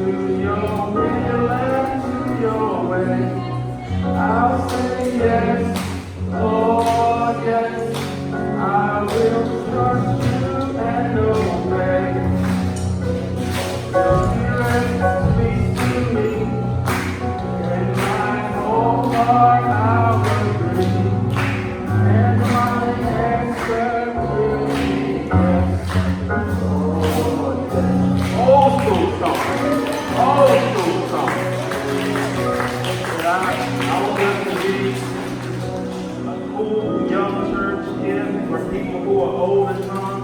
to your will and to your way. I'll say yes, Lord, yes. I will trust you and obey. Your spirit speaks to me, and my whole heart I will agree. And my answer will be yes, Lord, yes. Old school song. Old school song. I want us to be a cool young church here where people who are older come,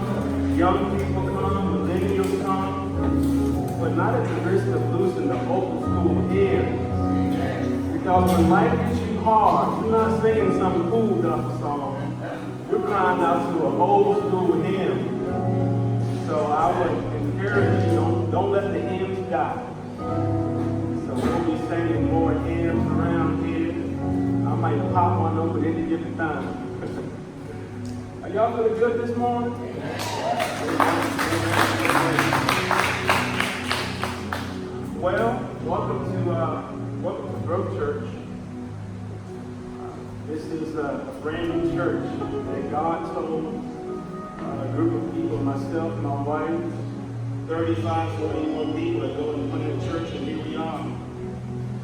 young people come, millennials come, but not at the risk of losing the old school hymns. Because when life gets you hard, you're not singing some cool gospel song. You're crying out to an old school hymn. So I would encourage you, don't let the hymns die. So we'll be singing more hymns around here. I might pop one over at any given time. Are y'all feeling good this morning? Well, welcome to Grove Church. This is a brand new church that God told a group of people, myself, my wife, 35, 41 people that go and put in a church, and here we are.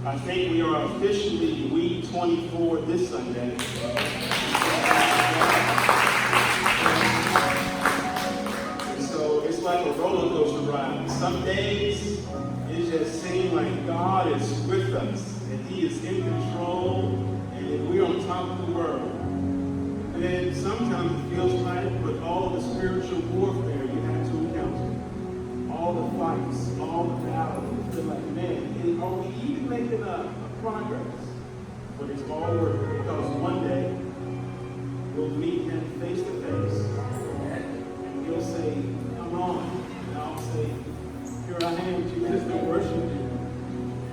I think we are officially week 24 this Sunday. And so it's like a roller coaster ride. Some days it just seems like God is with us, and He is in control, and we're on top of the world. And then sometimes it feels like with all the spiritual warfare you have to encounter, all the fights, all the battles, you feel like, man, are we even making a progress? But it's all worth it, because one day we'll meet Him face to face, and He'll say, come on, and I'll say, here I am, Jesus, I worship you.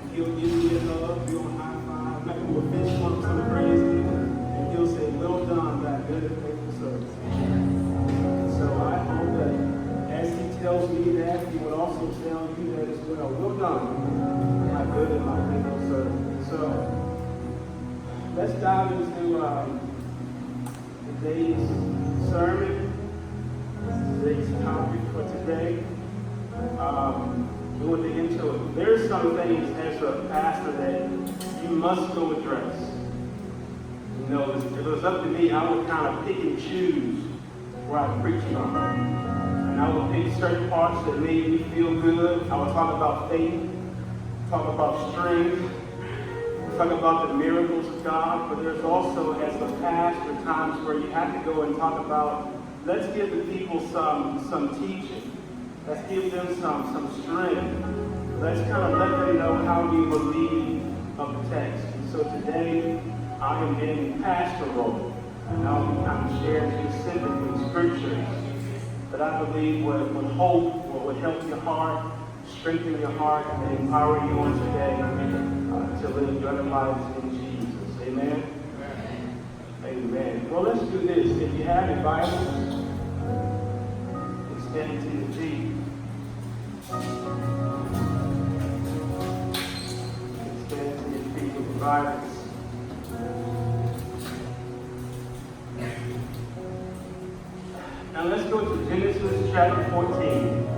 And He'll give me a hug, we'll high five, like we'll finish on some crazy, and He'll say, well done, thy good and faithful servant. So I hope that as He tells me that, He will also tell you that as well. Well done, my good and my faithful servant. So let's dive into today's sermon, today's topic for today. We want to get into it. There's some things as a pastor that you must go address. You know, if it was up to me, I would kind of pick and choose where I preach from. And I would pick certain parts that made me feel good. I would talk about faith, talk about strength, talk about the miracles of God. But there's also, as a pastor, times where you have to go and talk about, let's give the people some teaching. Let's give them some strength. Let's kind of let them know how we believe of the text. And so today, I am in pastoral, and I'll be kind of sharing specifically scriptures that I believe would hope, or would help your heart, strengthen your heart, and empower you on today to live better lives in Jesus. Amen? Amen. Well, let's do this. If you have your Bibles, extend it to your feet. Extend it to your feet with the Bibles. Now let's go to Genesis chapter 14.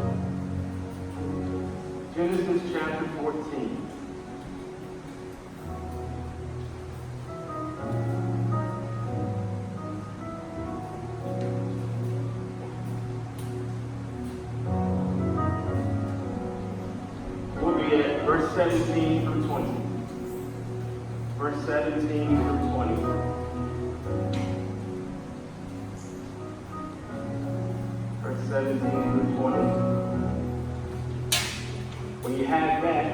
Genesis chapter 14. We'll be at verse 17 through 20. Verse 17 through 20. Verse 17 through 20. When you have that,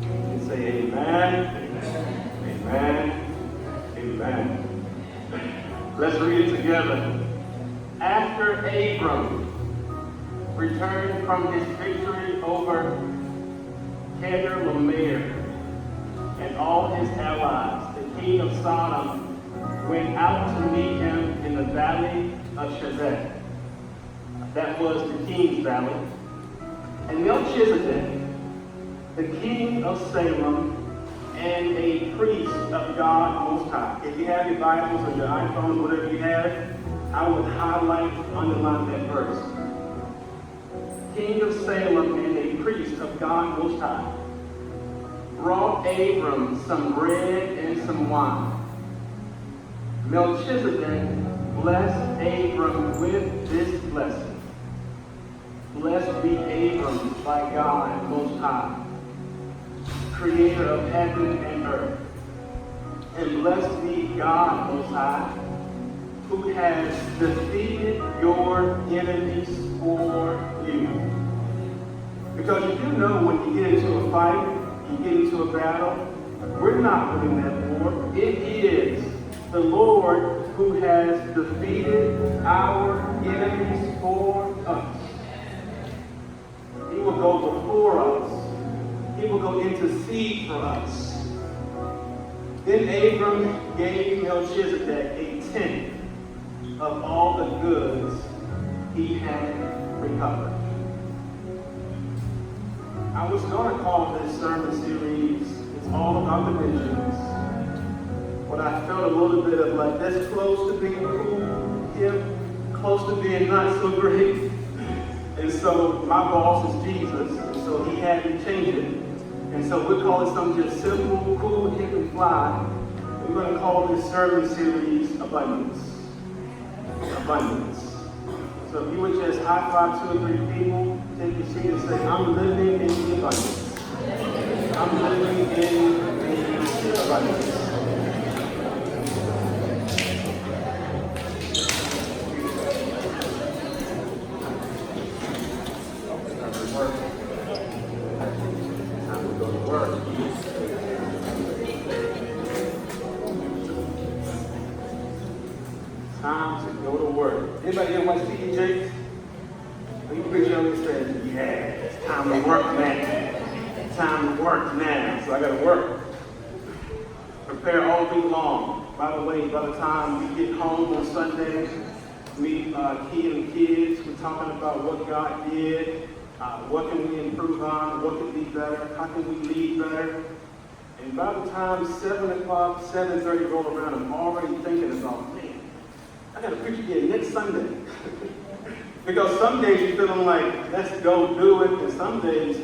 you can say amen, amen, amen. Let's read it together. After Abram returned from his victory over Kedorlaomer and all his allies, the king of Sodom went out to meet him in the valley of Shazak. That was the king's valley. And Melchizedek, the king of Salem, and a priest of God Most High. If you have your Bibles or your iPhones, whatever you have, I would highlight, underline that verse. King of Salem and a priest of God Most High brought Abram some bread and some wine. Melchizedek blessed Abram with this blessing. Blessed be Abram by God Most High, Creator of heaven and earth. And blessed be God Most High, who has defeated your enemies for you. Because you do know when you get into a fight, you get into a battle, we're not winning that war. It is the Lord who has defeated our enemies for us. He will go before us. He will go intercede for us. Then Abram gave Melchizedek a tenth of all the goods he had recovered. I was going to call this sermon series, It's All About the Visions. But I felt a little bit of like, that's close to being cool, hip, close to being not so great. And so my boss is Jesus, and so he had to change it. And so we'll call it something just simple, cool, hip, and fly. We're going to call this sermon series Abundance. Abundance. So if you would just high five 2 or 3 people, take your seat and say, I'm living in the abundance. I'm living in the abundance. Time to go to work. Anybody here watch T.D. Jakes? You pretty young and says, yeah, it's time to work now. It's time to work now. So I gotta work. Prepare all week long. By the way, by the time we get home on Sunday, meet Key and the kids, we're talking about what God did, what can we improve on, what can be better, how can we lead better. And by the time 7 o'clock, 7:30 roll around, I'm already thinking about, man, I got to preach again next Sunday. Because some days you're feeling like, let's go do it, and some days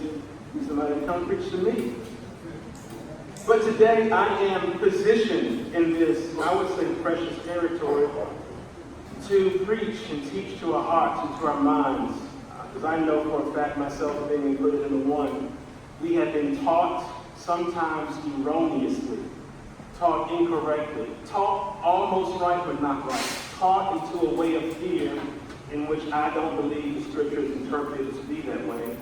somebody come preach to me. But today I am positioned in this, I would say, precious territory to preach and teach to our hearts and to our minds. Because I know for a fact, myself being included in the one, we have been taught sometimes erroneously, taught incorrectly, taught almost right but not right, taught into a way of fear in which I don't believe the scripture is interpreted to be that way.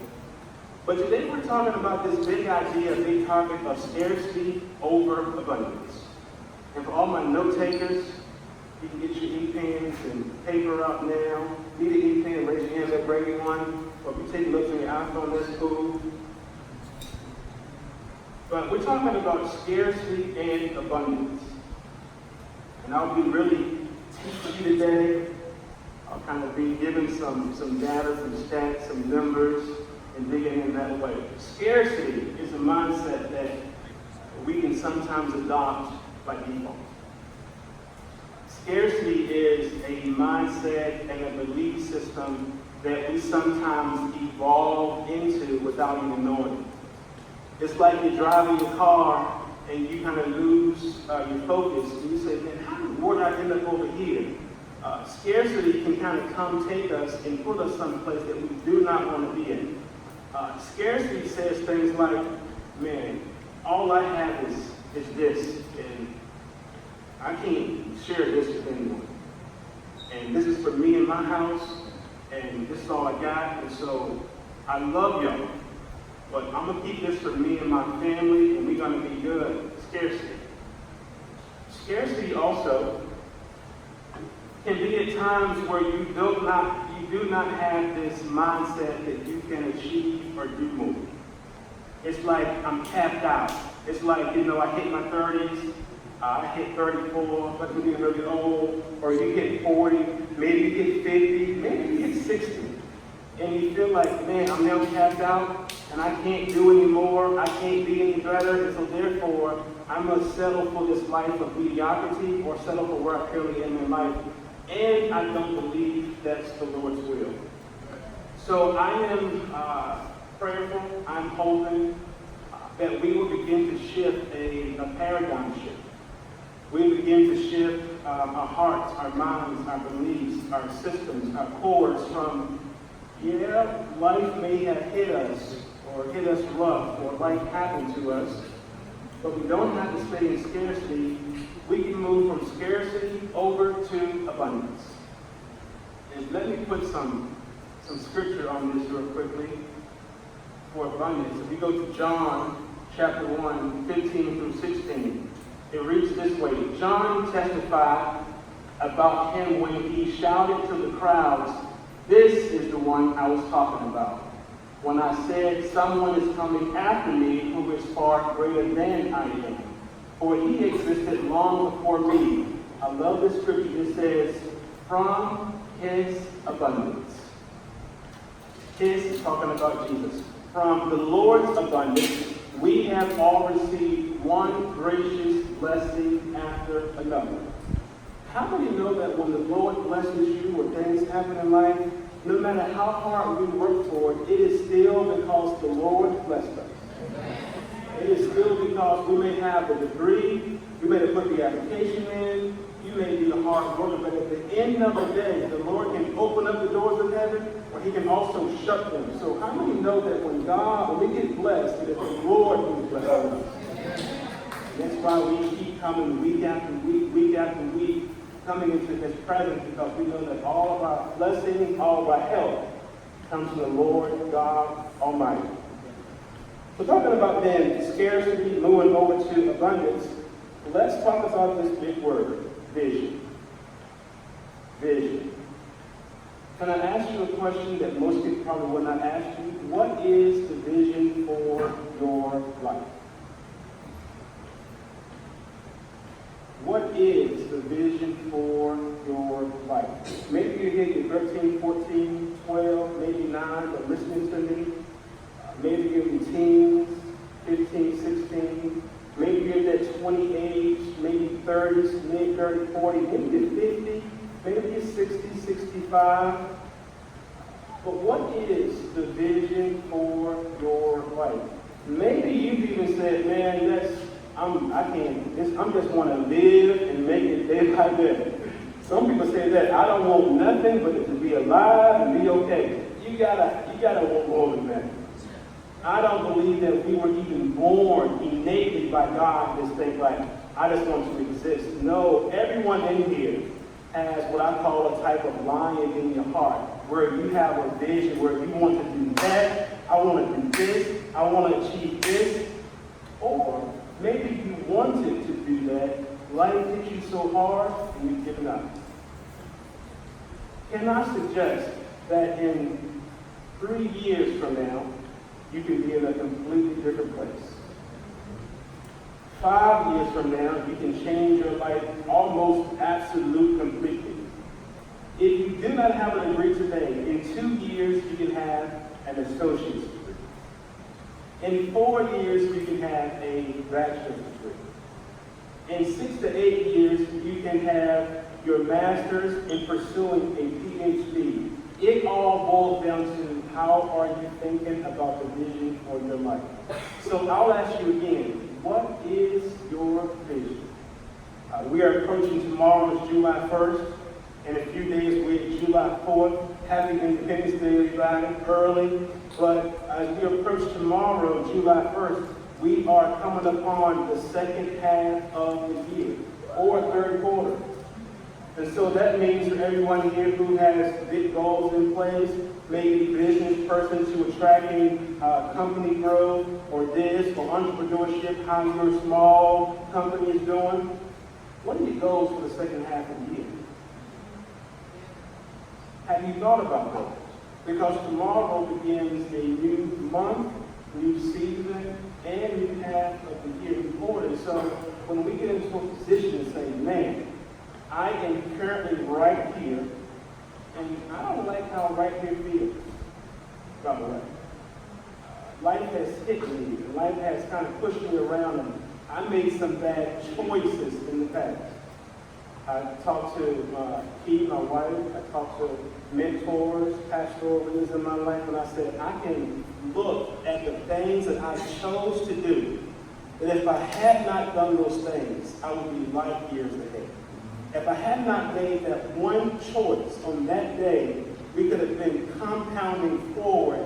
But today we're talking about this big idea, big topic of scarcity over abundance. And for all my note takers, you can get your e-pens and paper out now. Need an e-pen, raise your hand, they'll bring you one. Or if you take notes on your iPhone, that's cool. But we're talking about scarcity and abundance. And I'll be really teaching you today. I'll kind of be giving some data, some stats, some numbers, and digging in that way. Scarcity is a mindset that we can sometimes adopt by default. Scarcity is a mindset and a belief system that we sometimes evolve into without even knowing. It's like you're driving your car and you kind of lose your focus. And you say, man, how did I end up over here? Scarcity can kind of come take us and put us someplace that we do not want to be in. Scarcity says things like, man, all I have is this, and I can't share this with anyone. And this is for me and my house, and this is all I got, and so I love y'all. But I'm going to keep this for me and my family, and we're going to be good. Scarcity. Scarcity also can be at times where you do not have this mindset that you can achieve or do more. It's like I'm capped out. It's like, I hit my 30s, I hit 34, but I'm getting really old, or you hit 40, maybe you hit 50, maybe you hit 60. And you feel like, man, I'm now capped out, and and I can't do anymore. I can't be any better. And so therefore, I must settle for this life of mediocrity or settle for where I currently am in life. And I don't believe that's the Lord's will. So I am prayerful. I'm hoping that we will begin to shift a paradigm shift. We begin to shift our hearts, our minds, our beliefs, our systems, our cores from, yeah, life may have hit us or hit us rough or life happened to us, but we don't have to stay in scarcity. We can move from scarcity over to abundance. And let me put some scripture on this real quickly for abundance. If we go to John chapter 1, 15 through 16, it reads this way. John testified about him when he shouted to the crowds, "This is the one I was talking about, when I said, someone is coming after me who is far greater than I am, for he existed long before me." I love this scripture. It says, from his abundance. His is talking about Jesus. From the Lord's abundance, we have all received one gracious blessing after another. How many know that when the Lord blesses you or things happen in life, no matter how hard we work for it, it is still because the Lord blessed us. It is still because we may have a degree, we may have put the application in, you may be a hard worker, but at the end of the day, the Lord can open up the doors of heaven, or he can also shut them. So how many know that when we get blessed, it is the Lord who is blessing us? That's why we keep coming week after week, coming into his presence, because we know that all of our blessings, all of our help comes from the Lord God Almighty. So talking about then scarcity, moving over to abundance, let's talk about this big word, vision. Vision. Can I ask you a question that most people probably would not ask you? What is the vision for your life? What is the vision for your life? Maybe you're here, you're 13, 14, 12, maybe 9, but listening to me. Maybe you're in teens, 15, 16. Maybe you're in that 20 age, maybe 30s, maybe 30, 40, maybe you're 50, maybe you're 60, 65. But what is the vision for your life? Maybe you've even said, man, I just want to live and make it day by day. Some people say that I don't want nothing but to be alive and be okay. You gotta want more than that. I don't believe that we were even born innately by God this thing like, I just want to exist. No, everyone in here has what I call a type of lion in your heart, where you have a vision, where you want to do that, I want to do this, I want to achieve this, or maybe you wanted to do that, life hit you so hard, and you've given up. Can I suggest that in 3 years from now, you can be in a completely different place? 5 years from now, you can change your life almost absolutely completely. If you do not have a degree today, in 2 years, you can have an associate's degree. In 4 years, you can have a bachelor's degree. In 6 to 8 years, you can have your master's in pursuing a PhD. It all boils down to how are you thinking about the vision for your life. So I'll ask you again, what is your vision? We are approaching tomorrow, is July 1st. In a few days, we're July 4th. Happy Independence Day, everybody, early. But as we approach tomorrow, July 1st, we are coming upon the second half of the year, or third quarter. And so that means for everyone here who has big goals in place, maybe business person to attracting company growth, or this, or entrepreneurship, how your small company is doing. What are your goals for the second half of the year? Have you thought about those? Because tomorrow begins a new month, new season, and new half of the year before. And so when we get into a position to say, man, I am currently right here, and I don't like how right here feels, by the way. Life hit me, and life has kind of pushed me around, and I made some bad choices in the past. I talked to Keith, my wife. I talked to mentors, pastoral leaders in my life, and I said, I can look at the things that I chose to do, that if I had not done those things, I would be light years ahead. If I had not made that one choice on that day, we could have been compounding forward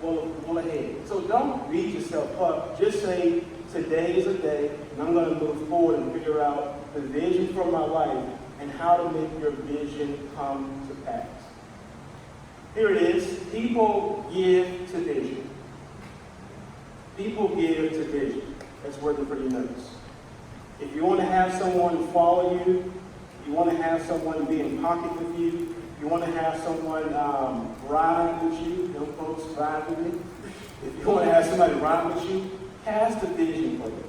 well ahead. So don't beat yourself up. Just say, today is a day, and I'm going to move forward and figure out the vision for my life and how to make your vision come to pass. Here it is. People give to vision. People give to vision. That's worthy for your notes. If you want to have someone follow you, you want to have someone be in pocket with you, you want to have someone ride with you, young folks ride with me. If you want to have somebody ride with you, cast a vision for them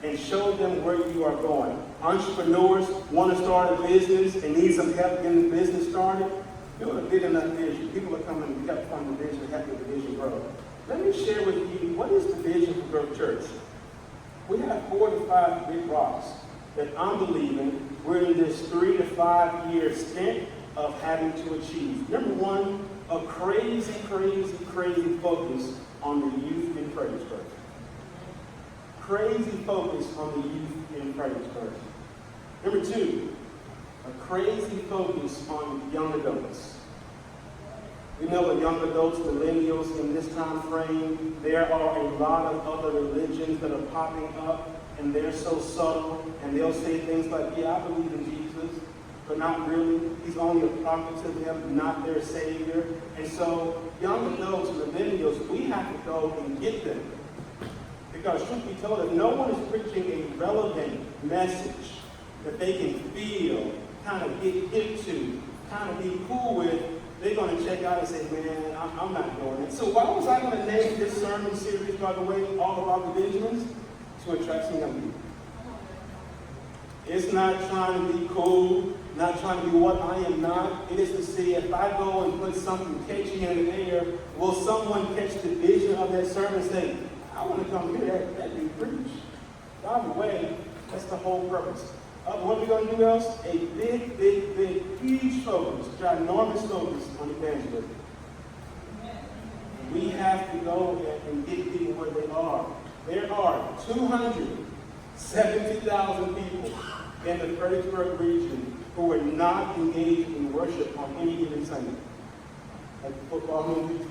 and show them where you are going. Entrepreneurs want to start a business and need some help getting the business started. Build a big enough vision. People are coming and help fund the vision and help the vision grow. Let me share with you, what is the vision for Grove Church? We have 4 to 5 big rocks that I'm believing we're in this 3 to 5 year stint of having to achieve. Number one, a crazy focus on the youth in Fredericksburg. Crazy focus on the youth in Fredericksburg. Number two, a crazy focus on young adults. We know that young adults, millennials in this time frame, there are a lot of other religions that are popping up, and they're so subtle, and they'll say things like, yeah, I believe in Jesus, but not really. He's only a prophet to them, not their savior. And so young adults, millennials, we have to go and get them. Because truth be told, if no one is preaching a relevant message that they can feel, kind of get hip to, kind of be cool with, they're going to check out and say, man, I'm not doing it. So why was I going to name this sermon series, by the way, all about the Benjamins? To attract some young people. It's not trying to be cool, not trying to be what I am not. It is to see if I go and put something catchy in the air, will someone catch the vision of that sermon and say, I want to come hear that dude preach. By the way, that's the whole purpose. What are we going to do else? A big, huge focus, ginormous focus on evangelism. We have to go and get people where they are. There are 270,000 people in the Fredericksburg region who are not engaged in worship on any given Sunday. Like the football movie,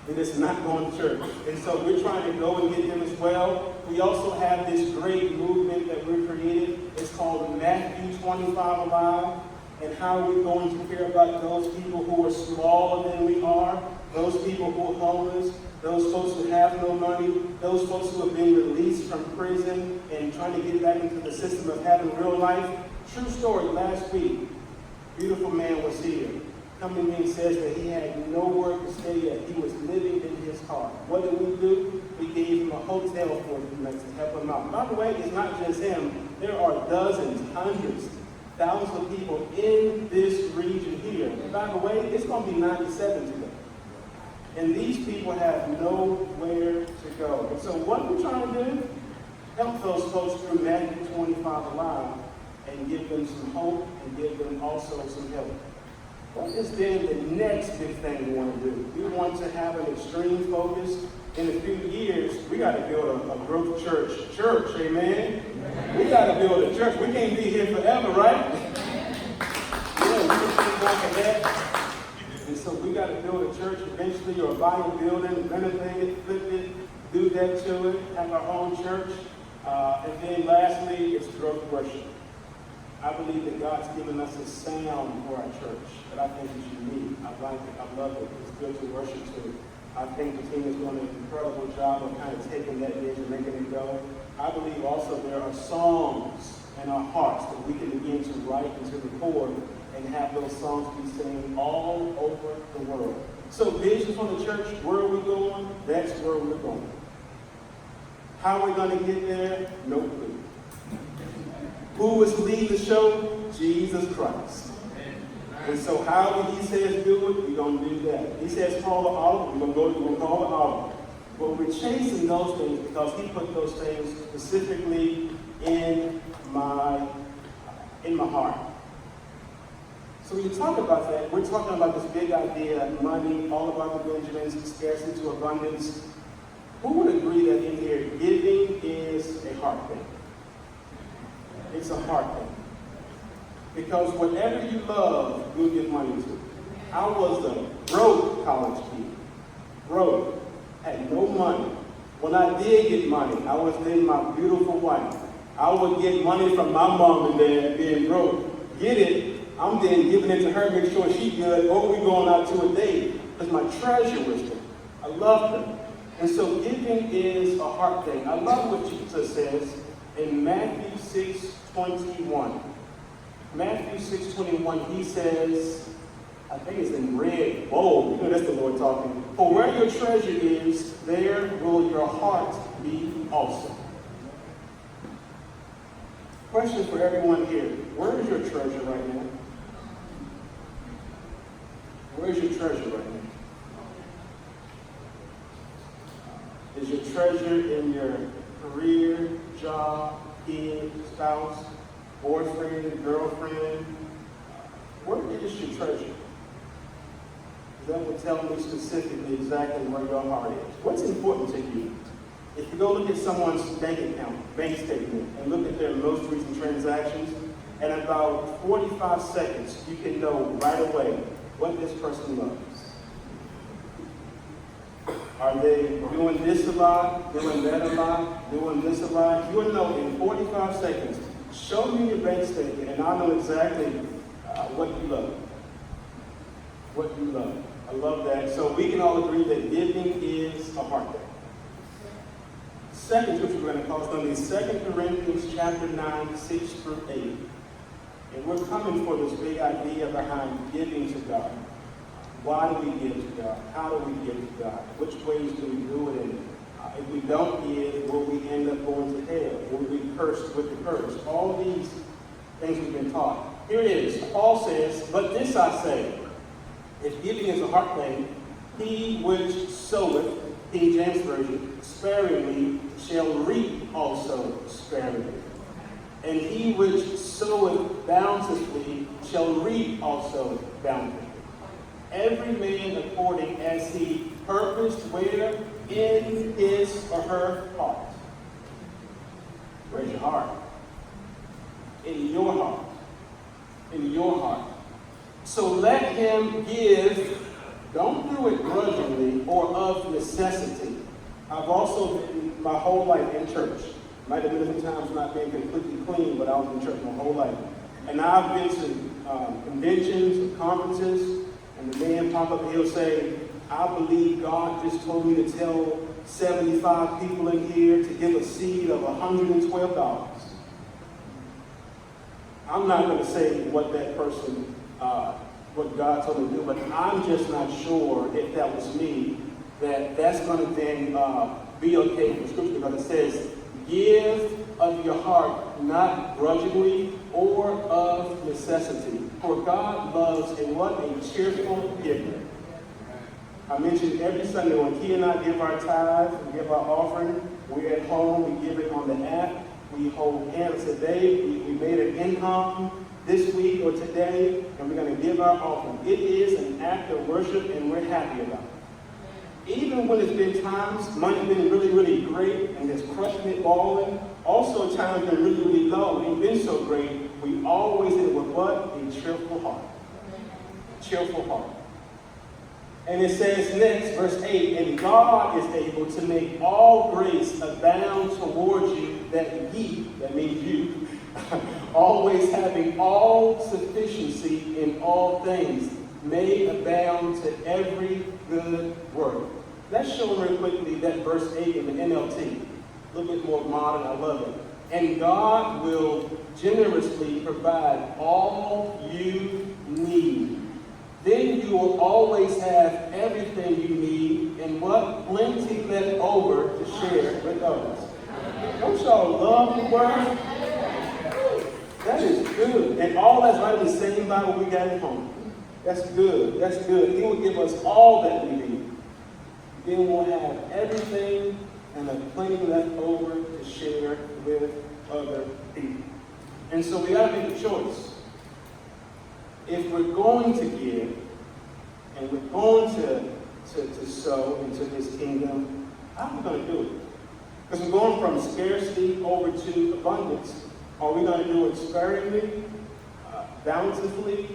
and it's not going to church. And so we're trying to go and get them as well. We also have this great movement that we're created. It's called Matthew 25 Alive. And how we're going to care about those people who are smaller than we are, those people who are homeless, those folks who have no money, those folks who have been released from prison and trying to get back into the system of having real life. True story, last week, beautiful man was here. Coming in says that he had nowhere to stay at. He was living in his car. What did we do? We gave him a hotel for a few nights to help him out. By the way, it's not just him. There are dozens, hundreds, thousands of people in this region here. And by the way, it's going to be 97 today. And these people have nowhere to go. And so what we're trying to do, help those folks through Matthew 25 Alive and give them some hope and give them also some help. What is then the next big thing we want to do? We want to have an extreme focus. In a few years, we got to build a Grove Church. Amen? We got to build a church. We can't be here forever, right? Yeah, we can think back at that. And so we got to build a church eventually, or buy a building, renovate it, flip it, do that to it, have our own church. And then lastly, it's growth worship. I believe that God's given us a sound for our church that I think is unique. I like it. I love it. It's good to worship to. I think the team is doing an incredible job of kind of taking that vision and making it go. I believe also there are songs in our hearts that we can begin to write and to record and have those songs be sung all over the world. So vision for the church, where are we going? That's where we're going. How are we going to get there? No clue. Who is leading the show? Jesus Christ. And so however he says do it, we're going to do that. He says call the audible, we're going to call the audible. But we're chasing those things because he put those things specifically in my heart. So when you talk about that, we're talking about this big idea, money, all about the Benjamins, scarcity to abundance. Who would agree that in here, giving is a heart thing? It's a heart thing. Because whatever you love, you'll give money to. I was a broke college kid. Broke. Had no money. When I did get money, I was dating my beautiful wife. I would get money from my mom and dad being broke. Get it, I'm then giving it to her, make sure she's good, or we going out to a date. Because my treasure was there. I loved her. And so giving is a heart thing. I love what Jesus says in Matthew 6:21. Matthew 6:21, he says, I think it's in red, bold. You know, that's the Lord talking. For where your treasure is, there will your heart be also. Question for everyone here. Where is your treasure right now? Where is your treasure right now? Is your treasure in your career, job, kid, spouse, boyfriend, girlfriend? Where is your treasure? That will tell me specifically exactly where your heart is. What's important to you? If you go look at someone's bank account, bank statement, and look at their most recent transactions, in about 45 seconds, you can know right away what this person loves. Are they doing this a lot, doing that a lot, doing this a lot? You will know in 45 seconds. Show me your bank statement, and I'll know exactly what you love. What you love. I love that. So we can all agree that giving is a heart thing. Second scripture we're going to call something is 2 Corinthians chapter 9, 6 through 8. And we're coming for this big idea behind giving to God. Why do we give to God? How do we give to God? Which ways do we do it? And if we don't give, will we end up going to hell? Will we be cursed with the curse? All these things we've been taught. Here it is. Paul says, but this I say, if giving is a heart thing, he which soweth, King James Version, sparingly shall reap also sparingly. And he which soweth bountifully shall reap also bountifully. Every man according as he purposed where in his or her heart. Where's your heart? In your heart. In your heart. So let him give. Don't do it grudgingly or of necessity. I've also been my whole life in church. Might have been some times not being completely clean, but I was in church my whole life. And I've been to conventions and conferences, and the man pop up and he'll say, I believe God just told me to tell 75 people in here to give a seed of $112. I'm not going to say what that person what God told me to do, but I'm just not sure if that was me, that's going to then be okay with the scripture, because it says, give of your heart, not grudgingly or of necessity. For God loves and what a cheerful giver. I mentioned every Sunday when Key and I give our tithe, we give our offering, we're at home, we give it on the app, we hold hands today, we made an income this week or today, and we're going to give our offering. It is an act of worship, and we're happy about it. Even when it's been times, money's been really, really great, and it's crushing it, balling. Also, times been really, really low, ain't been so great. We always end with what? A cheerful heart. Cheerful heart. And it says next, verse 8, and God is able to make all grace abound towards you, that ye, that means you, always having all sufficiency in all things, may abound to every good work. Let's show real quickly that verse 8 in the NLT. A little bit more modern, I love it. And God will generously provide all you need. Then you will always have everything you need and what? Plenty left over to share with others. Don't y'all love the word? That is good. And all that's right in the same Bible we got at home. That's good. That's good. He will give us all that we need. then we'll have everything and plenty left over to share with other people. And so we got to make a choice. If we're going to give, and we're going to sow into his kingdom, how are we going to do it? Because we're going from scarcity over to abundance. Are we going to do it sparingly, bountifully,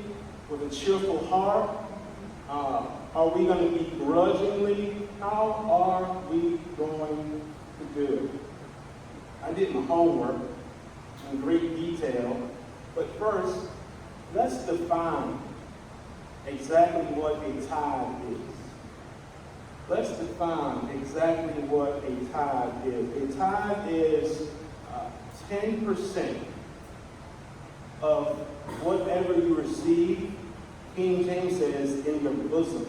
with a cheerful heart? Are we going to be grudgingly? How are we going to do it? I did my homework in great detail, but first, let's define exactly what a tithe is. Let's define exactly what a tithe is. A tithe is 10% of whatever you receive. King James says, in your bosom.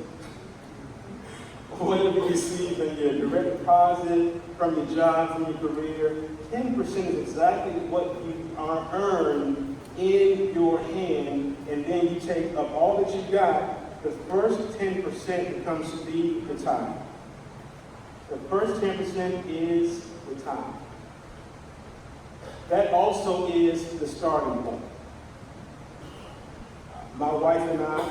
Whatever you receive in your direct deposit, from your job, from your career, 10% is exactly what you are earned in your hand, and then you take up all that you got. The first 10% becomes to be the tithe. The first 10% is the tithe. That also is the starting point. My wife and I,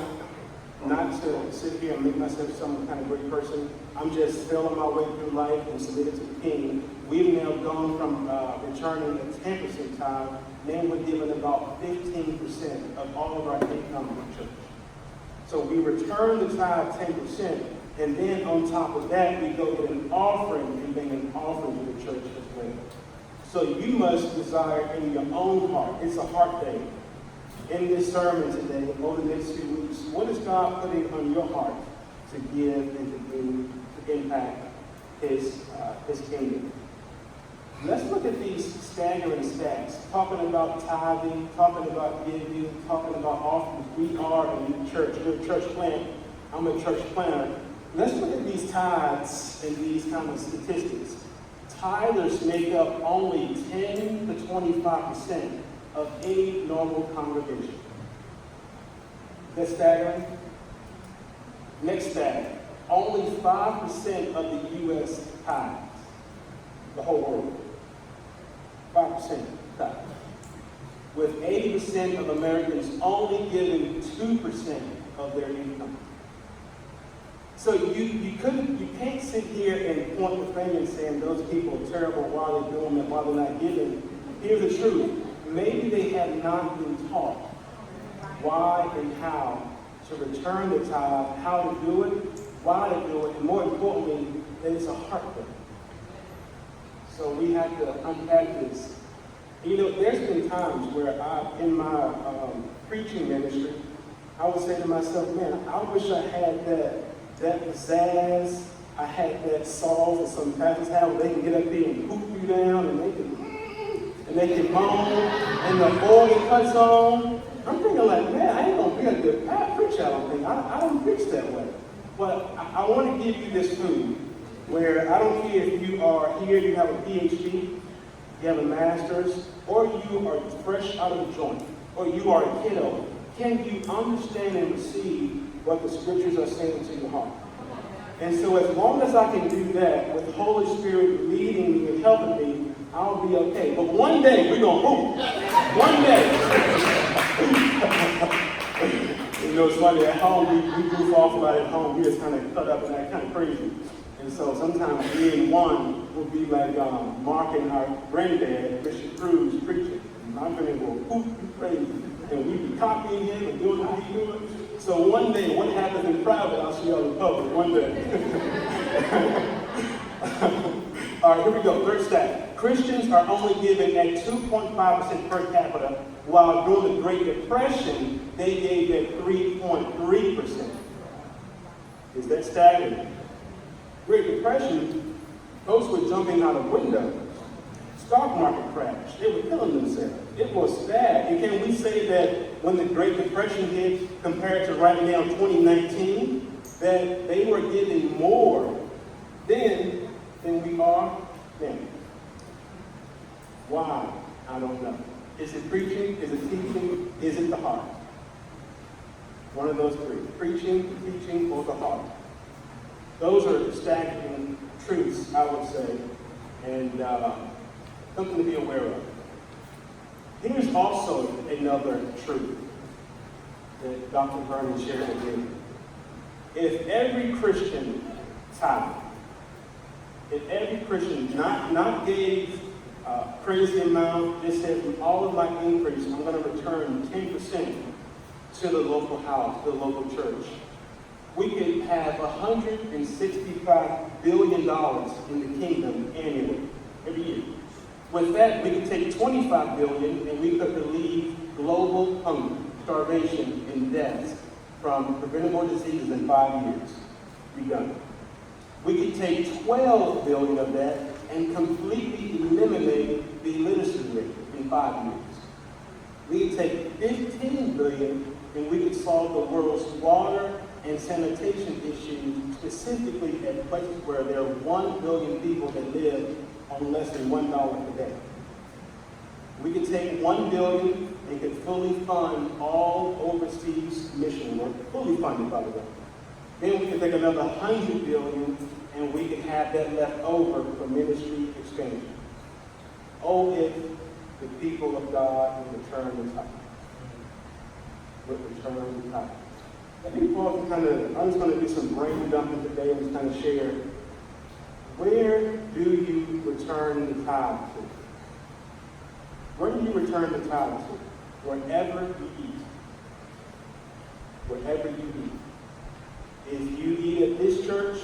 not to sit here and make myself some kind of great person, I'm just feeling my way through life and submitted to the King. We've now gone from returning a 10% tithe, now we're giving about 15% of all of our income to the church. So we return the tithe 10%, and then on top of that, we go with an offering and bring an offering to the church as well. So you must desire in your own heart. It's a heart thing. In this sermon today, over the next few weeks, what is God putting on your heart to give and to do to impact his kingdom? Let's look at these staggering stats, talking about tithing, talking about giving, talking about offerings. We are a church. We're a church plant. I'm a church planner. Let's look at these tithes and these kind of statistics. Tithers make up only 10 to 25% of any normal congregation. That's staggering. Next stat, only 5% of the U.S. tithes, the whole world. 5% tithes. With 80% of Americans only giving 2% of their income. So you can't sit here and point the finger and say those people are terrible, why are they doing it, why they're not giving. Here's the truth. Maybe they have not been taught why and how to return the tithe, how to do it, why to do it, and more importantly, that it's a heart thing. So we have to unpack this. You know, there's been times where in my preaching ministry, I would say to myself, man, I wish I had that pizzazz, I had that sauce that some pastors have where they can get up there and poop you down and they can moan, and the organ cuts on. I'm thinking like, man, I ain't gonna be a good preacher, I don't think. I don't preach that way. But I want to give you this food where I don't care if you are here, you have a PhD, you have a master's, or you are fresh out of the joint, or you are a kiddo. Can you understand and receive what the scriptures are saying to your heart? And so as long as I can do that, with the Holy Spirit leading me and helping me, I'll be okay. But one day, we're going to move. One day. You know, it's funny, at home, we goof off a lot at home. We just kind of cut up and act kind of crazy. And so sometimes being one will be like Mark and our granddad, Bishop Cruz, preaching. And I'm going to go poof, crazy. And we be copying him and doing what he doing. So one day, what happens in private, I'll see y'all in public. One day. All right, here we go. Third stat. Christians are only giving at 2.5% per capita, while during the Great Depression, they gave at 3.3%. Is that staggering? Great Depression, folks were jumping out of windows. Stock market crash. They were killing themselves. It was bad. And can we say that when the Great Depression hit, compared to right now, 2019, that they were giving more then than we are now? Why? I don't know. Is it preaching? Is it teaching? Is it the heart? One of those three. Preaching, teaching, or the heart. Those are staggering truths, I would say, and something to be aware of. Here's also another truth that Dr. Vernon shared with me. If every Christian tithe, if every Christian not gave a crazy amount, just said from all of my increase, I'm going to return 10% to the local house, the local church, we could have $165 billion in the kingdom annually, every year. With that, we could take $25 billion and we could relieve global hunger, starvation, and deaths from preventable diseases in 5 years. Be done. We could take $12 billion of that and completely eliminate the illiteracy rate in 5 years. We could take $15 billion and we could solve the world's water and sanitation issues, specifically at places where there are 1 billion people that live on less than $1 per day. We could take $1 billion and could fully fund all overseas mission work, fully funded by the way. Then we could take another $100 billion and we could have that left over for ministry expansion. Oh, if the people of God would return the tithe. Would return the tithe. I think I'm just going to do some brain dumping today and just kind of share, where do you return the tithe to? Where do you return the tithe to? Wherever you eat. Wherever you eat. If you eat at this church,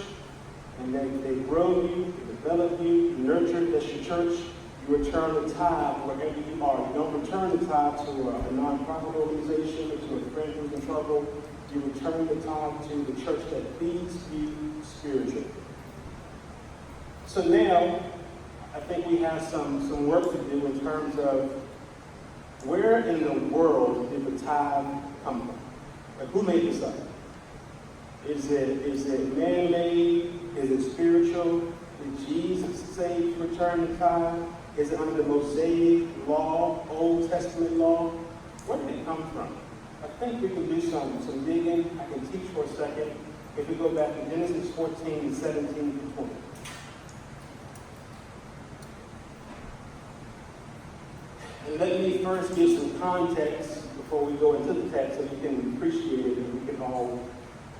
and they grow you, they develop you, nurture, that's your church, you return the tithe wherever you are. You don't return the tithe to a nonprofit organization or to a friend who's in trouble. You return the tithe to the church that feeds you spiritually. So now, I think we have some work to do in terms of where in the world did the tithe come from? Like, who made this up? Is it man-made? Is it spiritual? Did Jesus say to return the tithe? Is it under the Mosaic law, Old Testament law? Where did it come from? I think we can do some digging. I can teach for a second. If we go back to Genesis 14, 17 to 20. And let me first give some context before we go into the text so you can appreciate it and we can all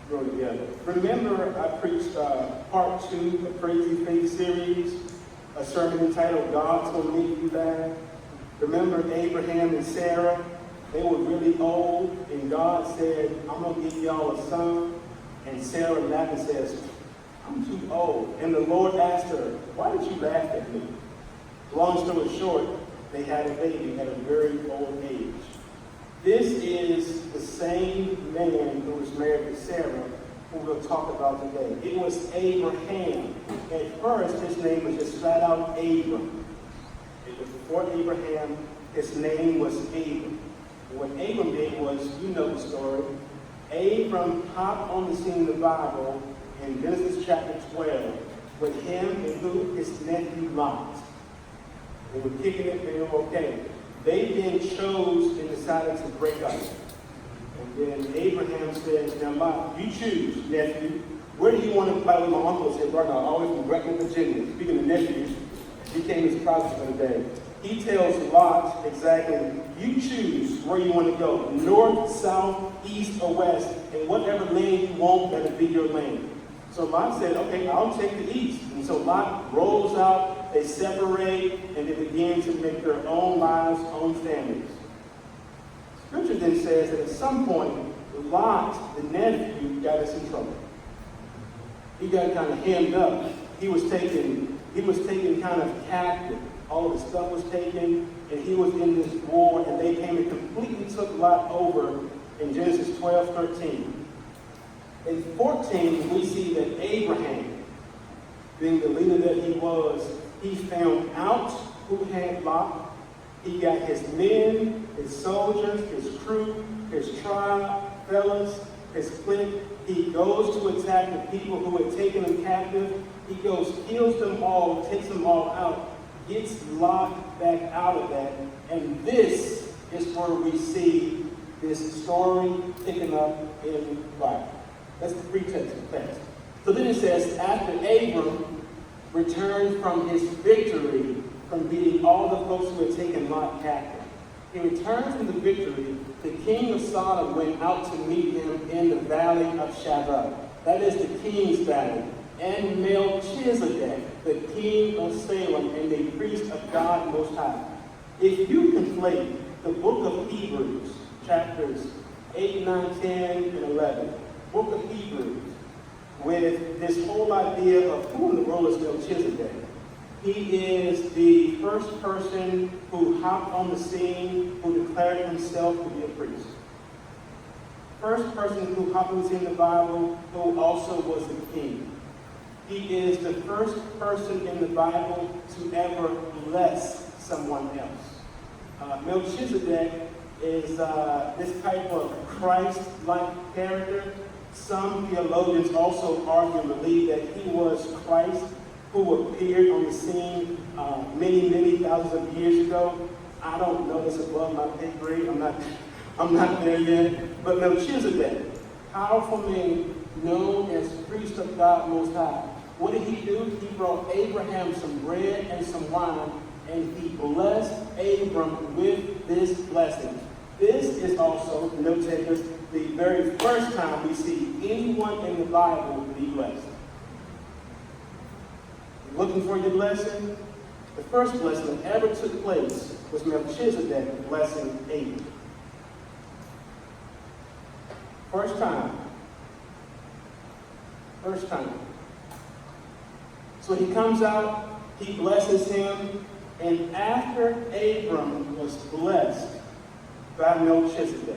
grow together. Remember, I preached part 2 of Crazy Faith series, a sermon entitled God's Gonna Make You Back. Remember Abraham and Sarah? They were really old, and God said, I'm going to give y'all a son. And Sarah laughed and says, I'm too old. And the Lord asked her, why did you laugh at me? Long story short, they had a baby at a very old age. This is the same man who was married to Sarah, who we'll talk about today. It was Abraham. At first, his name was just flat out Abram. It was before Abraham, his name was Abram. What Abram did was, you know the story, Abram hopped on the scene of the Bible in Genesis chapter 12 with him and who? His nephew Lot. They were kicking it, they were okay. They then chose and decided to break up. And then Abraham says, now Lot, you choose, nephew. Where do you want to, by the way, my uncle said, right now, always from Breckman, Virginia. Speaking of nephews, he came his prophet for the day. He tells Lot exactly, you choose where you want to go, north, south, east, or west, and whatever lane you want, that'll be your lane. So Lot said, okay, I'll take the east. And so Lot rolls out, they separate, and they begin to make their own lives, own families. Scripture then says that at some point, Lot, the nephew, got us in trouble. He got kind of hemmed up. He was taken kind of captive. All of his stuff was taken, and he was in this war, and they came and completely took Lot over in Genesis 12:13. In 14, we see that Abraham, being the leader that he was, he found out who had Lot. He got his men, his soldiers, his crew, his tribe, fellas, his clique. He goes to attack the people who had taken him captive. He goes, kills them all, takes them all out, gets Lot back out of that. And this is where we see this story picking up in the Bible. That's the pretext of the text. So then it says, after Abram returned from his victory from beating all the folks who had taken Lot captive. He returned from the victory. The king of Sodom went out to meet him in the valley of Shaveh. That is the king's valley. And Melchizedek, the king of Salem, and the priest of God Most High. If you conflate the book of Hebrews, chapters 8, 9, 10, and 11, book of Hebrews, with this whole idea of who in the world is Melchizedek. He is the first person who hopped on the scene, who declared himself to be a priest. First person who hopped on the scene in the Bible, who also was the king. He is the first person in the Bible to ever bless someone else. Melchizedek is this type of Christ-like character. Some theologians also argue and believe that he was Christ who appeared on the scene many thousands of years ago. I don't know this above my pay grade. I'm not there yet. But Melchizedek, powerful man, known as priest of God Most High. What did he do? He brought Abraham some bread and some wine, and he blessed Abram with this blessing. This is also, note takers, the very first time we see anyone in the Bible be blessed. Looking for your blessing? The first blessing that ever took place was Melchizedek blessing Abram. First time. First time. So he comes out, he blesses him, and after Abram was blessed by Melchizedek,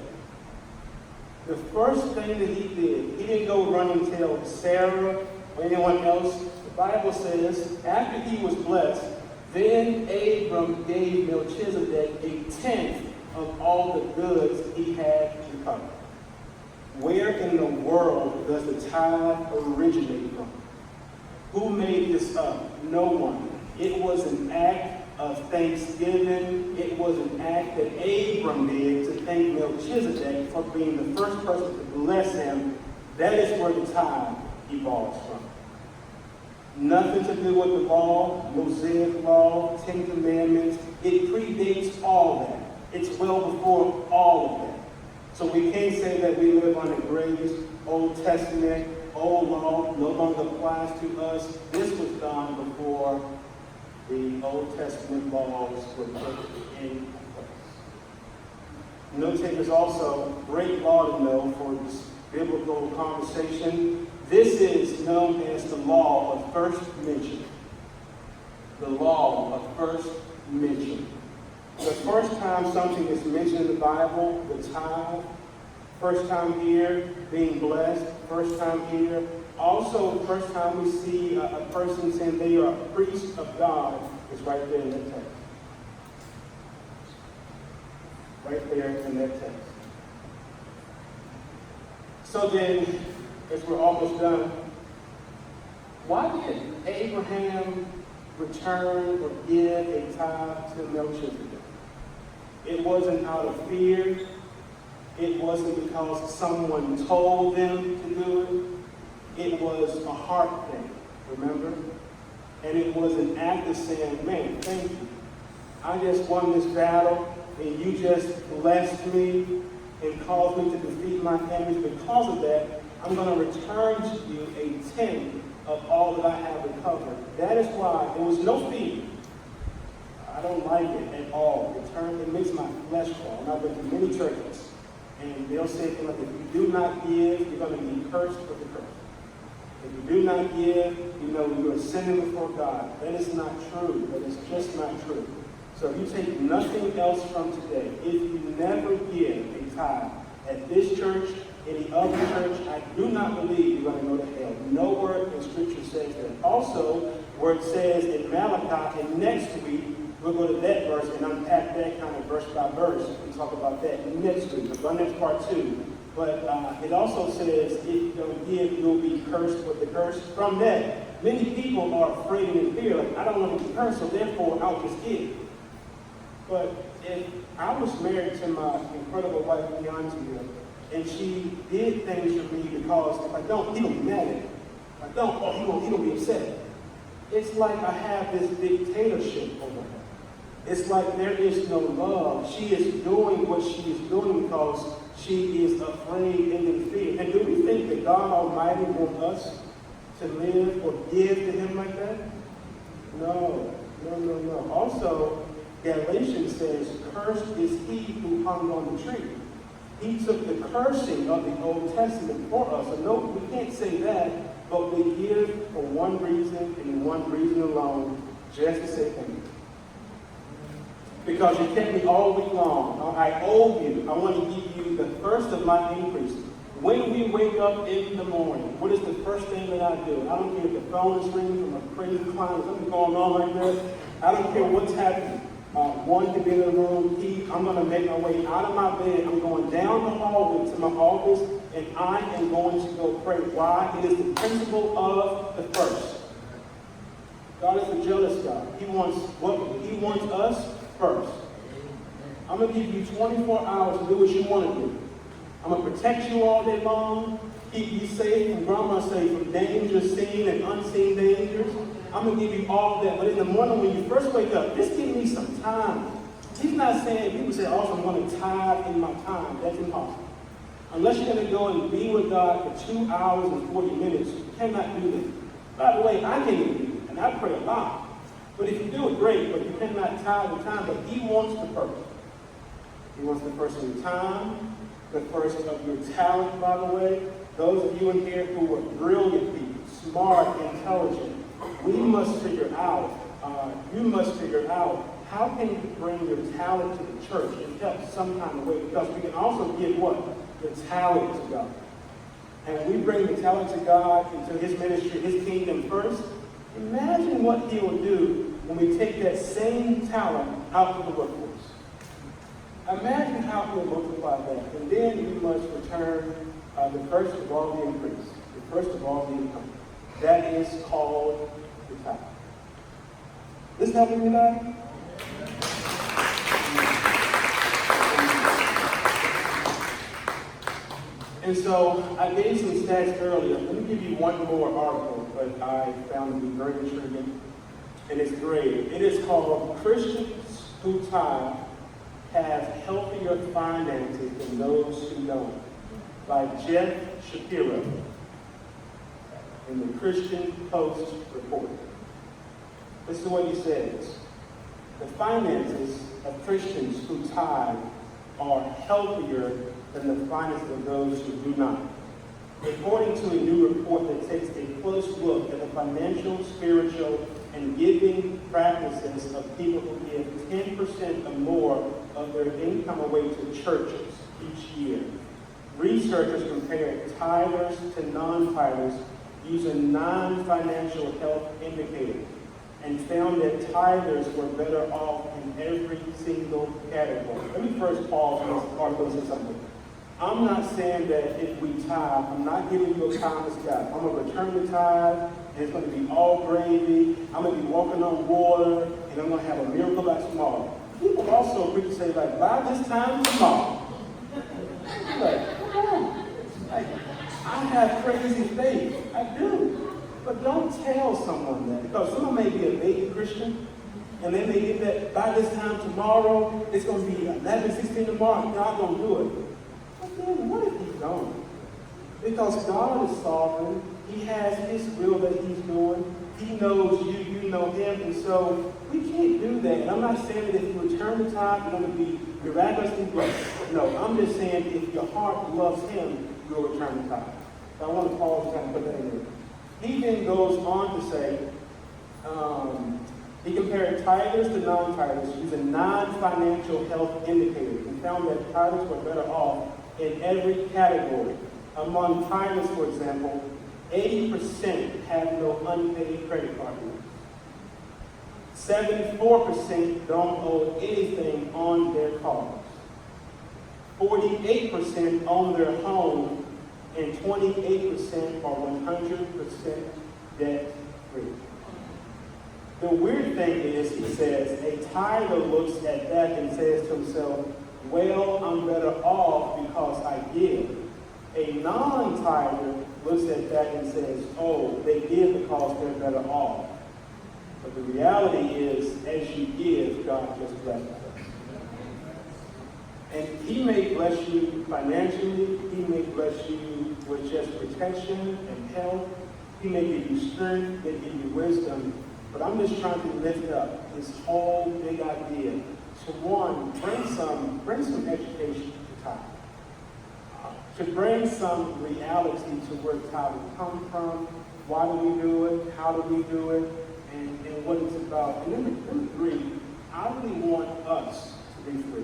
the first thing that he did, he didn't go run and tell Sarah or anyone else. The Bible says, after he was blessed, then Abram gave Melchizedek a tenth of all the goods he had recovered. Where in the world does the tithe originate from? Who made this up? No one. It was an act of thanksgiving. It was an act that Abram did to thank Melchizedek for being the first person to bless him. That is where the tithe evolves from. Nothing to do with the law, Mosaic law, Ten Commandments. It predates all that. It's well before all of that. So we can't say that we live under grace. Old Testament, old law no longer applies to us. This was done before the Old Testament laws were put in place. Note takers also, great law to know for this biblical conversation. This is known as the law of first mention. The law of first mention. The first time something is mentioned in the Bible, the tithe, first time here, being blessed, first time here. Also, the first time we see a person saying they are a priest of God is right there in that text. Right there in that text. So then, as we're almost done, why did Abraham return or give a tithe to Melchizedek? It wasn't out of fear. It wasn't because someone told them to do it. It was a heart thing, remember? And it was an act of saying, man, thank you. I just won this battle, and you just blessed me and caused me to defeat my enemies. Because of that, I'm going to return to you a tenth of all that I have recovered. That is why there was no fear. I don't like it at all. It makes my flesh crawl. And I've been to many churches, and they'll say things like, if you do not give, you're going to be cursed with the curse. If you do not give, you're sinning before God. That is not true. That is just not true. So if you take nothing else from today, if you never give a tithe at this church, any other church, I do not believe you're going to go to hell. Nowhere in Scripture says that. Also, where it says in Malachi, and next week, we'll go to that verse and unpack that kind of verse by verse and talk about that next week, abundance part 2. But it also says, if you don't give, you'll be cursed with the curse. From that, many people are afraid and in fear, like, I don't want to be cursed, so therefore I'll just give. But if I was married to my incredible wife, Bianca, and she did things for me because if I don't, he don't be mad at me. If I don't, oh, he gonna be upset. It's like I have this dictatorship over her. It's like there is no love. She is doing what she is doing because she is afraid and in fear. And do we think that God Almighty wants us to live or give to him like that? No. Also, Galatians says, cursed is he who hung on the tree. He took the cursing of the Old Testament for us. So no, we can't say that, but we give for one reason and one reason alone, just to say thank you. Because you kept me all week long. I owe you. I want to give you the first of my increase. When we wake up in the morning, what is the first thing that I do? I don't care if the phone is ringing from a crazy client, something going on like that. I don't care what's happening. One can be in the room. I'm going to make my way out of my bed. I'm going down the hallway to my office, and I am going to go pray. Why? It is the principle of the first. God is a jealous God. He wants us first. I'm going to give you 24 hours to do what you want to do. I'm going to protect you all day long, keep you safe from grandma say from dangers, seen and unseen dangers. I'm going to give you all of that. But in the morning when you first wake up, just give me some time. He's not saying, people say, also, I'm going to tithe in my time. That's impossible. Unless you're going to go and be with God for 2 hours and 40 minutes, you cannot do that. By the way, I can't even do it, and I pray a lot. But if you do it, great, but you cannot tithe the time. But he wants the first. He wants the first of your time, the first of your talent, by the way. Those of you in here who are brilliant people, smart, intelligent, we must figure out, you must figure out, how can you bring your talent to the church and help some kind of way? Because we can also give what? The talent to God. And when we bring the talent to God into his ministry, his kingdom first, imagine what he will do when we take that same talent out of the workforce. Imagine how he'll multiply that. And then we must return the first of all the increase, the first of all the income. That is called the tithe. This helping me tonight? And so I gave some stats earlier. Let me give you one more article that I found to be very intriguing. And it's great. It is called Christians Who Tithe Have Healthier Finances Than Those Who Don't, by Jeff Shapiro in the Christian Post report. This is what he says. The finances of Christians who tithe are healthier than the finances of those who do not. According to a new report that takes a close look at the financial, spiritual, and giving practices of people who give 10% or more of their income away to churches each year. Researchers compared tithers to non-tithers using non-financial health indicators and found that tithers were better off in every single category. Let me first pause on this article and say something. I'm not saying that if we tithe, I'm not giving you a promise God. I'm going to return the tithe, and it's going to be all gravy. I'm going to be walking on water, and I'm going to have a miracle like tomorrow. People also preach say, like, by this time tomorrow. Like, come on. Like, I have crazy faith. I do. But don't tell someone that. Because someone may be a baby Christian, and they may get that by this time tomorrow, it's going to be 11:16 tomorrow, and God going to do it. But then what if he don't? Because God is sovereign. He has his will that he's doing. He knows you, you know him, and so we can't do that. And I'm not saying that if you return the tithe, you're going to be miraculously blessed. No, I'm just saying if your heart loves him, you'll return the tithe. So I want to pause and kind of put that in there. He then goes on to say, he compared tithers to non-tithers using non-financial health indicators and found that tithers were better off in every category. Among tithers, for example, 80% have no unpaid credit card bills. 74% don't owe anything on their cars. 48% own their home, and 28% are 100% debt-free. The weird thing is, he says, a tither looks at that and says to himself, well, I'm better off because I give. A non-tither looks at that and says, oh, they give because they're better off. But the reality is, as you give, God just blesses us. And He may bless you financially. He may bless you with just protection and health. He may give you strength, may give you wisdom. But I'm just trying to lift up this whole big idea. So one, bring some education to tithe. To bring some reality to where tithing comes from. Why do we do it? How do we do it? And what it's about. And number three, I really want us to be free.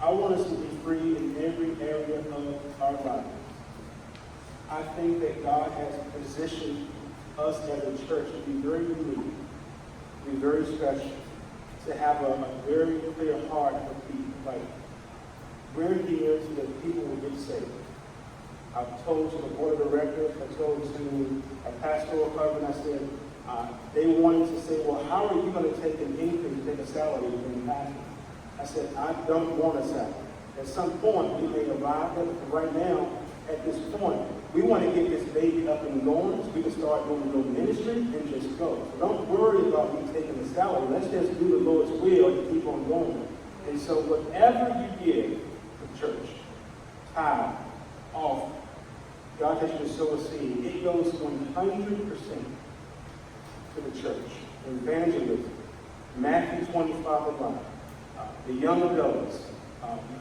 I want us to be free in every area of our lives. I think that God has positioned us as a church to be very unique, to be very special, to have a very clear heart for people. Like, we're here so that people will get saved. I've told to the board of directors, I told to a pastoral husband, I said, they wanted to say, well, how are you going to take an increase, take a salary from the pastor? I said, I don't want a salary. At some point, we may arrive at it, but right now, at this point, we want to get this baby up and going so we can start doing a little ministry and just go. So don't worry about me taking a salary. Let's just do the Lord's will and keep on going. And so whatever you give to church, tithe, offering, God has you to sow a seed. It goes 100% to the church. Evangelism, Matthew 25:11. The young adults,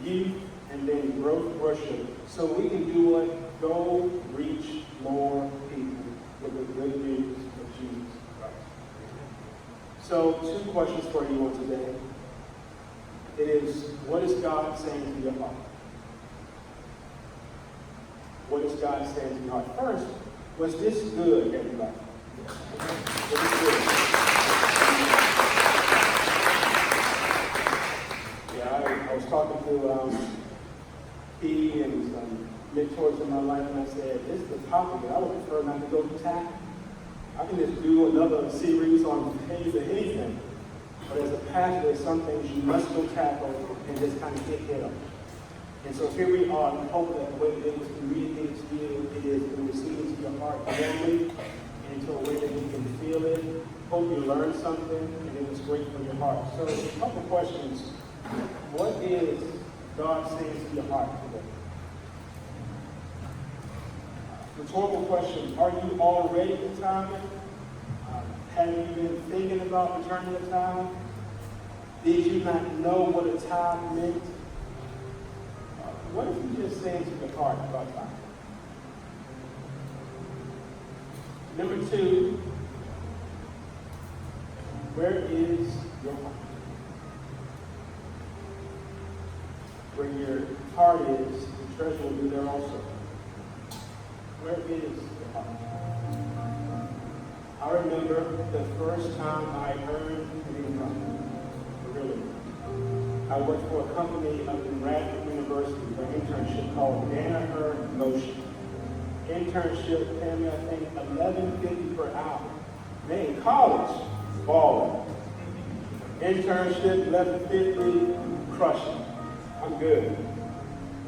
youth, and then growth worship. So we can do what? Go reach more people with the good news of Jesus Christ. So 2 questions for you on today. It is, what is God saying to your heart? What is God saying to your heart? First, was this good, everybody? Was this good? Yeah, I was talking to P and some mentors in my life, and I said, this is a topic that I would prefer not to go to tackle. I can just do another series on anything. But as a pastor, there's some things you must go tackle and just kind of get hit on. And so here we are, and hope that the way that it was communicated to you, it is received into your heart warmly, and to a way that you can feel it. Hope you learned something, and it was great for your heart. So a couple questions. What is God saying to your heart today? Rhetorical question. Are you already tithing? Have you been thinking about returning the tithe? Did you not know what a tithe meant? What if you just saying to your heart about tithing? Number 2, where is your heart? Where your heart is, the treasure will be there also. Where is your heart? I remember the first time I earned an income. Really. I worked for a company up in Radford University for an internship called Danaher Motion. Internship paid me, I think, $11.50 per hour. Man, in college, balling. Internship, $11.50, crushing. I'm good.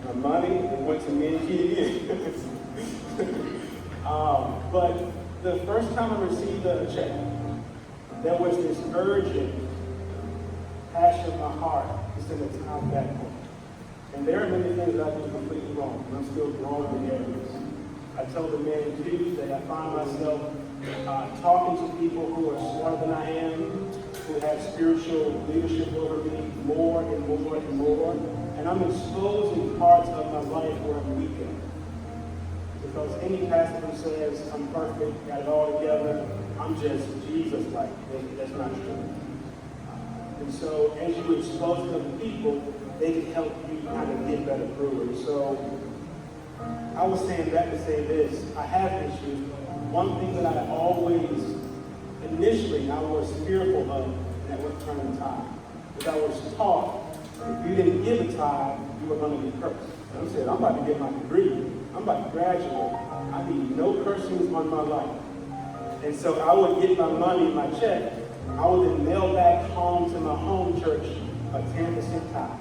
My money, it went to me and Key again. But the first time I received a check, there was this urgent passion in my heart to send a time back home. And there are many things that I do completely wrong, and I'm still growing in areas. I told the man in Tuesday, I find myself talking to people who are smarter than I am, who have spiritual leadership over me more and more and more. And I'm exposing parts of my life where I'm weak in. Because any pastor who says, I'm perfect, got it all together, I'm just Jesus-like. That's not true. And so as you expose them to people, they can help you kind of get better through it. So I was saying that to say this. I have issues. One thing that I always, initially, I was fearful of, that was turning tithe. Because I was taught, if you didn't give a tithe, you were going to be cursed. And I said, I'm about to get my degree. I'm about to graduate. I need no cursings on my life. And so I would get my money, my check. I would then mail back home to my home church a 10% tithe.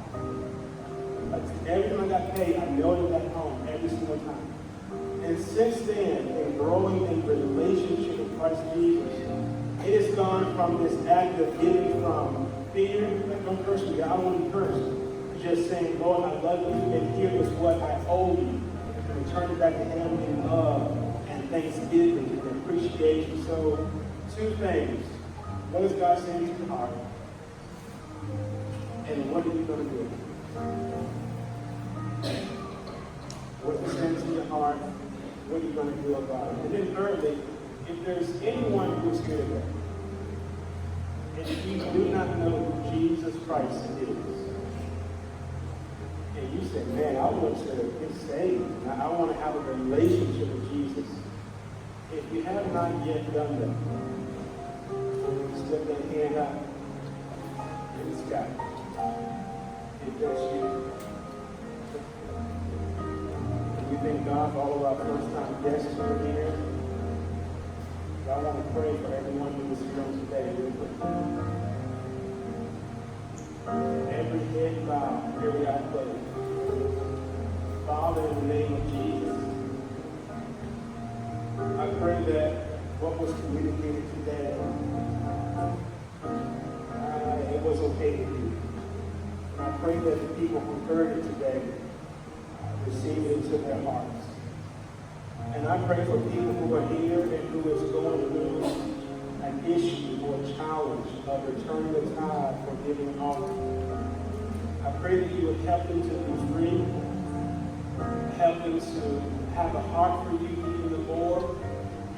Every time I got paid, I mailed it back home every single time. And since then, in growing in the relationship with Christ Jesus, it has gone from this act of giving from fear, like don't curse me, I don't want to be cursed, to just saying, Lord, I love you, and here is what I owe you. And return it back to Him in love and thanksgiving and appreciation. So, two things. What is God saying to your heart? And what are you going to do? What's the sense in your heart? What are you going to do about it? And then thirdly, if there's anyone who's here today, and if you do not know who Jesus Christ is, and you say, man, I want to get saved, I want to have a relationship with Jesus. If you have not yet done that, slip that hand up in the sky. If that's you. We thank God for all of our first-time guests who are here. I want to pray for everyone who is here today. Real quick. Every head bowed, every eye closed. Father, in the name of Jesus, I pray that what was communicated today, it was okay to you. I pray that the people who heard it today receive it into their hearts. And I pray for people who are here and who is going through an issue or a challenge of returning the tithe for giving an offering. I pray that you would help them to be free, help them to have a heart for you even the more,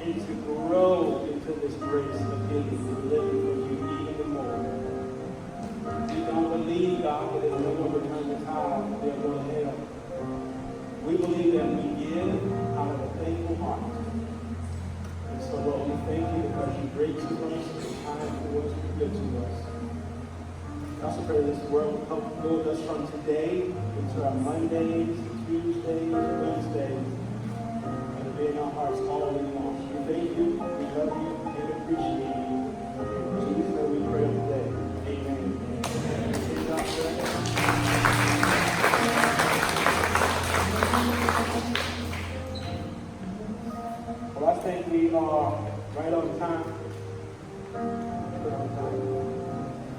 and to grow into this grace of giving and living for you even the more. We don't believe, God, that if no one returns the tithe, they're going to hell. We believe that we give out of a thankful heart. And so, Lord, we thank you because you're great to us, you're kind to us, you're good to us. I also pray this word will help build us from today into our Mondays, Tuesdays, Wednesdays, and be in our hearts all day long. We thank you, we love you, and appreciate you. In Jesus' name we pray today. Amen. Well, I think we are right on time.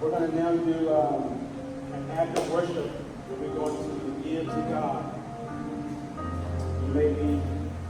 We're going to now do an act of worship where we're going to give to God. You may be